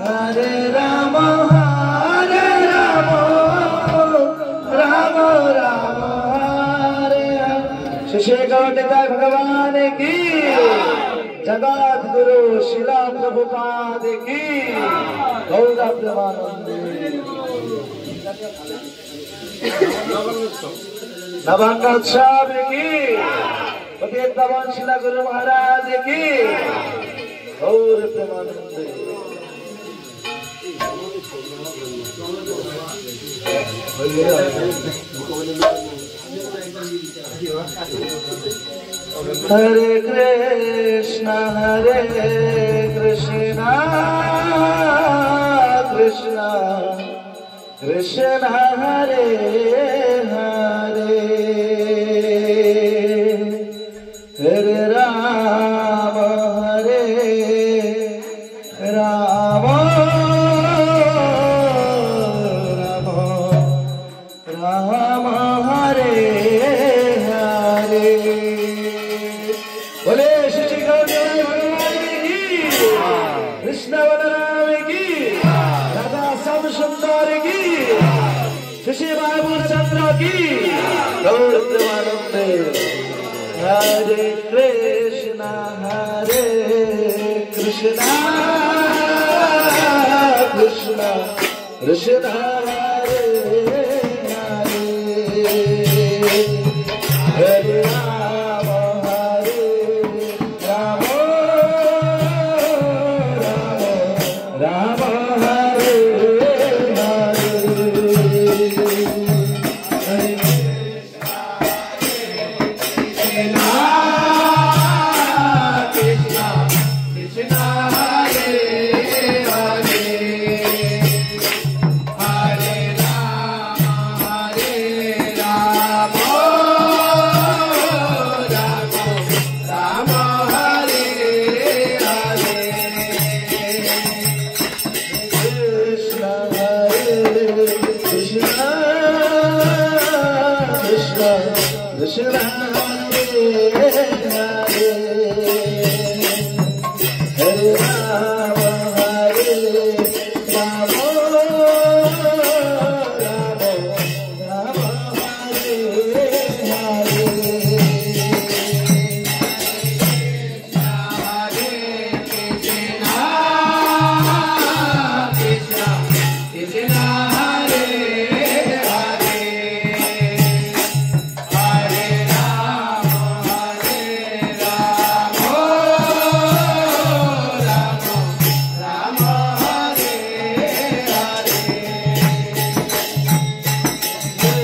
Hare Rama, Rama Rama, Hare Hare. Shri Gauranga Bhagavan ki, Jagat Guru Srila Prabhupada ki, Gaura Premanande. Navanga Utsav ki, Patit Pavan Srila Guru Maharaj ki, Gaura Premanande. Hare Krishna, Krishna Krishna, Hare Hare, Hare Rama, Rama Rama, Hare Hare. बोले श्री गौरव भगवान की, कृष्ण बलराम की, राधा श्याम सुंदर की, श्री बाबू चंद्र की, गौर प्रेमानंदे। हरे कृष्णा कृष्णा कृष्णा हरे हरे, हरे Ram Rama Hare Hare, Hare Krishna, Krishna Krishna, Hare Hare, Hare Rama, Rama Hare Hare. Krishna Krishna, Hare Hare, Hare Rama.